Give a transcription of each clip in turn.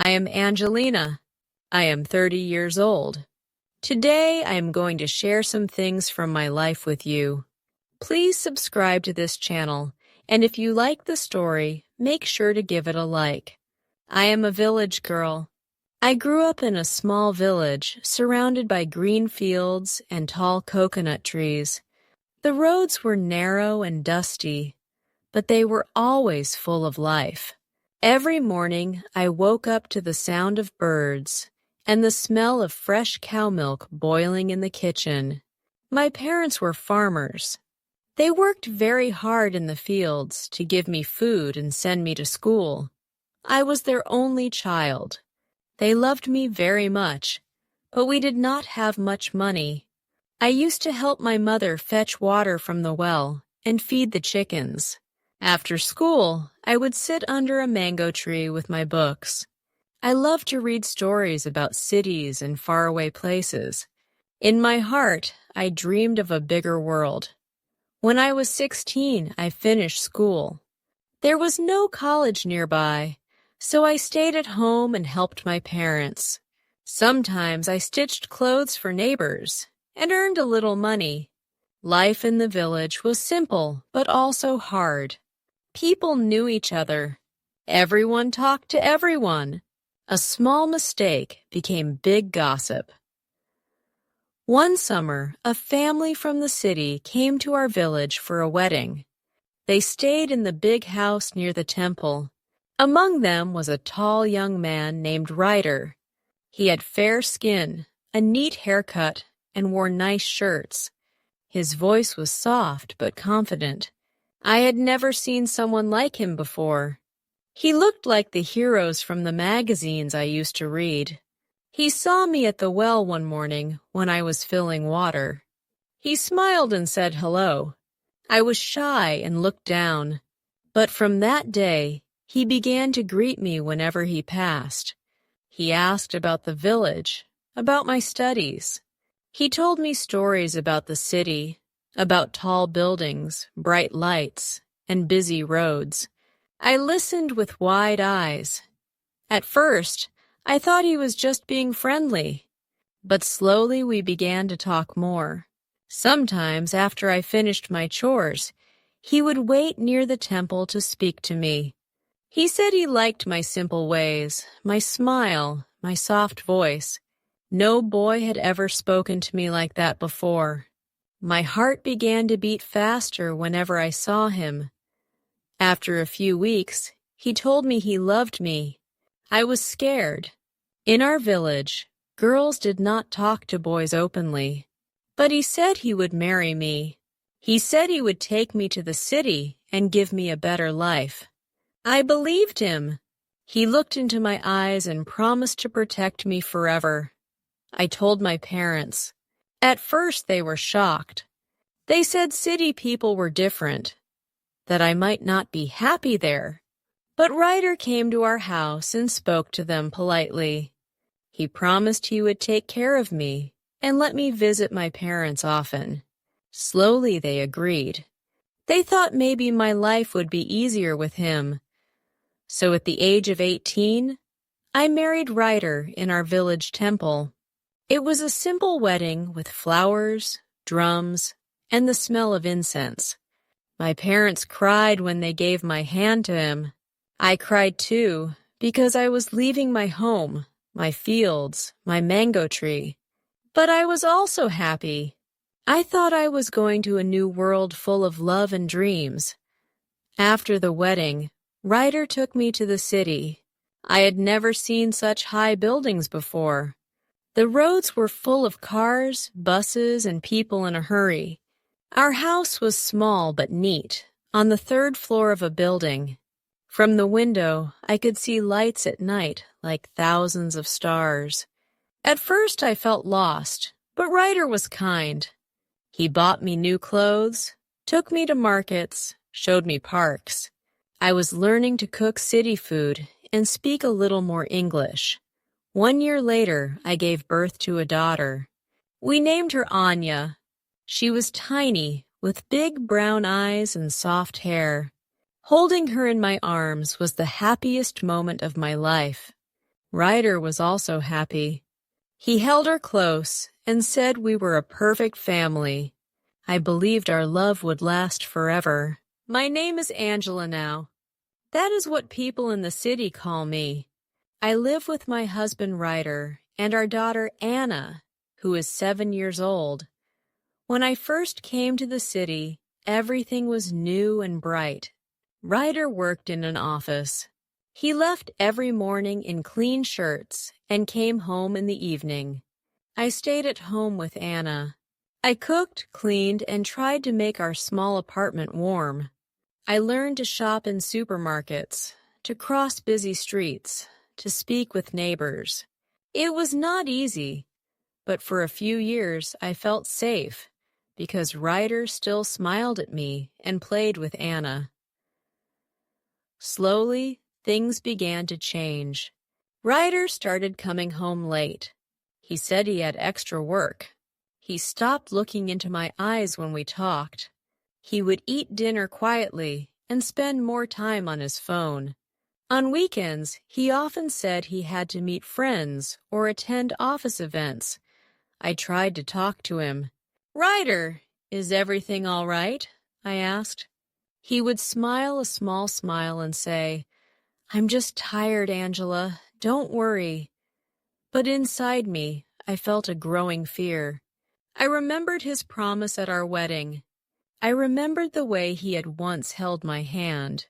I am Angelina. I am 30 years old. Today, I am going to share some things from my life with you. Please subscribe to this channel, and if you like the story, make sure to give it a like. I am a village girl. I grew up in a small village surrounded by green fields and tall coconut trees. The roads were narrow and dusty, but they were always full of life. Every morning, I woke up to the sound of birds and the smell of fresh cow milk boiling in the kitchen. My parents were farmers. They worked very hard in the fields to give me food and send me to school. I was their only child. They loved me very much, but we did not have much money. I used to help my mother fetch water from the well and feed the chickens. After school, I would sit under a mango tree with my books. I loved to read stories about cities and faraway places. In my heart, I dreamed of a bigger world. When I was 16, I finished school. There was no college nearby, so I stayed at home and helped my parents. Sometimes I stitched clothes for neighbors and earned a little money. Life in the village was simple, but also hard. People knew each other. Everyone talked to everyone. A small mistake became big gossip. One summer, a family from the city came to our village for a wedding. They stayed in the big house near the temple. Among them was a tall young man named Ryder. He had fair skin, a neat haircut, and wore nice shirts. His voice was soft but confident. I had never seen someone like him before. He looked like the heroes from the magazines I used to read. He saw me at the well one morning when I was filling water. He smiled and said hello. I was shy and looked down, but from that day, he began to greet me whenever he passed. He asked about the village, about my studies. He told me stories about the city, about tall buildings, bright lights, and busy roads. I listened with wide eyes. At first, I thought he was just being friendly, but slowly we began to talk more. Sometimes, after I finished my chores, he would wait near the temple to speak to me. He said he liked my simple ways, my smile, my soft voice. No boy had ever spoken to me like that before. My heart began to beat faster whenever I saw him. After a few weeks, he told me he loved me. I was scared. In our village, girls did not talk to boys openly, but he said he would marry me. He said he would take me to the city and give me a better life. I believed him. He looked into my eyes and promised to protect me forever. I told my parents. At first, they were shocked. They said city people were different, that I might not be happy there. But Ryder came to our house and spoke to them politely. He promised he would take care of me and let me visit my parents often. Slowly, they agreed. They thought maybe my life would be easier with him. So at the age of 18, I married Ryder in our village temple. It was a simple wedding with flowers, drums, and the smell of incense. My parents cried when they gave my hand to him. I cried too, because I was leaving my home, my fields, my mango tree. But I was also happy. I thought I was going to a new world full of love and dreams. After the wedding, Ryder took me to the city. I had never seen such high buildings before. The roads were full of cars, buses, and people in a hurry. Our house was small but neat, on the third floor of a building. From the window, I could see lights at night like thousands of stars. At first, I felt lost, but Ryder was kind. He bought me new clothes, took me to markets, showed me parks. I was learning to cook city food and speak a little more English. 1 year later, I gave birth to a daughter. We named her Anya. She was tiny, with big brown eyes and soft hair. Holding her in my arms was the happiest moment of my life. Ryder was also happy. He held her close and said we were a perfect family. I believed our love would last forever. My name is Angela now. That is what people in the city call me. I live with my husband Ryder and our daughter Anna, who is 7 years old. When I first came to the city, everything was new and bright. Ryder worked in an office. He left every morning in clean shirts and came home in the evening. I stayed at home with Anna. I cooked, cleaned, and tried to make our small apartment warm. I learned to shop in supermarkets, to cross busy streets, to speak with neighbors. It was not easy, but for a few years I felt safe because Ryder still smiled at me and played with Anna. Slowly, things began to change. Ryder started coming home late. He said he had extra work. He stopped looking into my eyes when we talked. He would eat dinner quietly and spend more time on his phone. On weekends, he often said he had to meet friends or attend office events. I tried to talk to him. "Ryder, is everything all right?" I asked. He would smile a small smile and say, "I'm just tired, Angela. Don't worry." But inside me, I felt a growing fear. I remembered his promise at our wedding. I remembered the way he had once held my hand.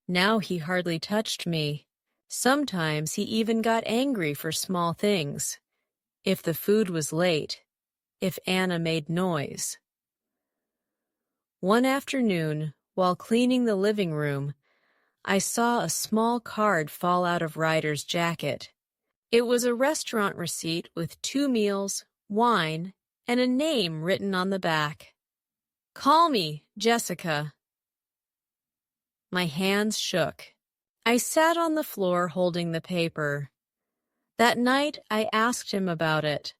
Now he hardly touched me. Sometimes he even got angry for small things. If the food was late, if Anna made noise. One afternoon, while cleaning the living room, I saw a small card fall out of Ryder's jacket. It was a restaurant receipt with 2 meals, wine, and a name written on the back. "Call me, Jessica." My hands shook. I sat on the floor holding the paper. That night, I asked him about it.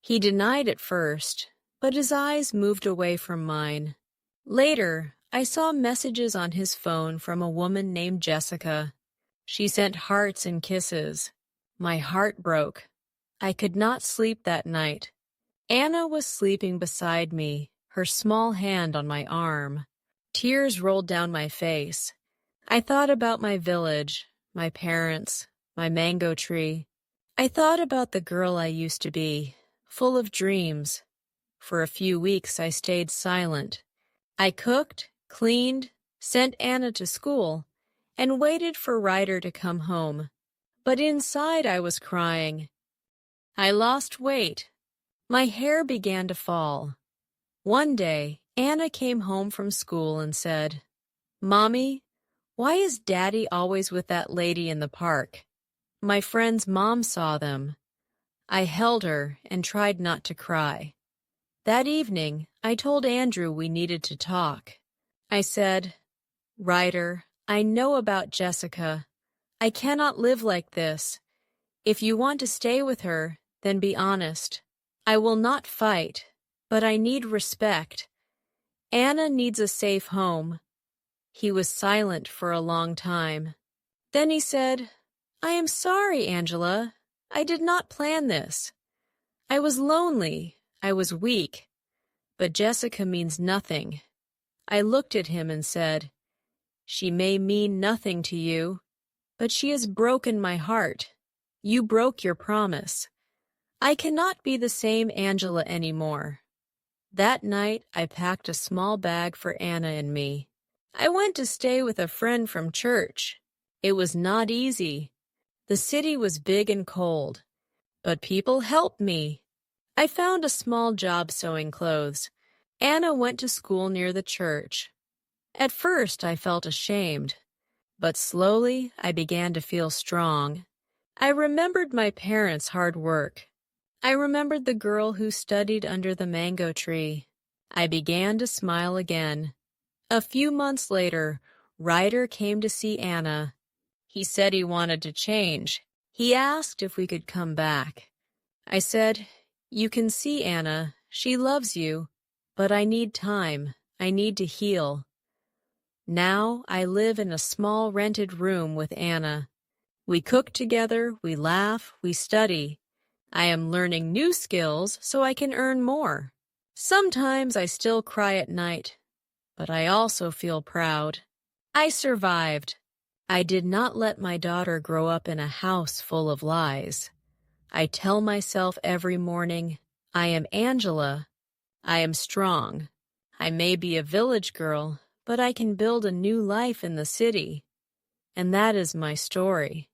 He denied at first, but his eyes moved away from mine. Later, I saw messages on his phone from a woman named Jessica. She sent hearts and kisses. My heart broke. I could not sleep that night. Anna was sleeping beside me, her small hand on my arm. Tears rolled down my face. I thought about my village, my parents, my mango tree. I thought about the girl I used to be, full of dreams. For a few weeks I stayed silent. I cooked, cleaned, sent Anna to school, and waited for Ryder to come home. But inside I was crying. I lost weight. My hair began to fall. One day, Anna came home from school and said, "Mommy, why is Daddy always with that lady in the park? My friend's mom saw them." I held her and tried not to cry. That evening, I told Andrew we needed to talk. I said, "Ryder, I know about Jessica. I cannot live like this. If you want to stay with her, then be honest. I will not fight, but I need respect. Anna needs a safe home." He was silent for a long time. Then he said, "I am sorry, Angela. I did not plan this. I was lonely. I was weak. But Jessica means nothing." I looked at him and said, "She may mean nothing to you, but she has broken my heart. You broke your promise. I cannot be the same Angela anymore." That night, I packed a small bag for Anna and me. I went to stay with a friend from church. It was not easy. The city was big and cold, but people helped me. I found a small job sewing clothes. Anna went to school near the church. At first, I felt ashamed, but slowly I began to feel strong. I remembered my parents' hard work. I remembered the girl who studied under the mango tree. I began to smile again. A few months later, Ryder came to see Anna. He said he wanted to change. He asked if we could come back. I said, "You can see Anna. She loves you. But I need time. I need to heal." Now I live in a small rented room with Anna. We cook together, we laugh, we study. I am learning new skills so I can earn more. Sometimes I still cry at night, but I also feel proud. I survived. I did not let my daughter grow up in a house full of lies. I tell myself every morning, I am Angela. I am strong. I may be a village girl, but I can build a new life in the city. And that is my story.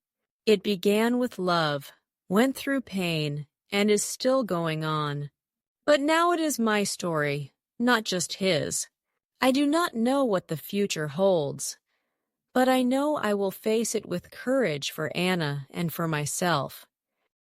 It began with love, went through pain, and is still going on. But now it is my story, not just his. I do not know what the future holds, but I know I will face it with courage for Anna and for myself.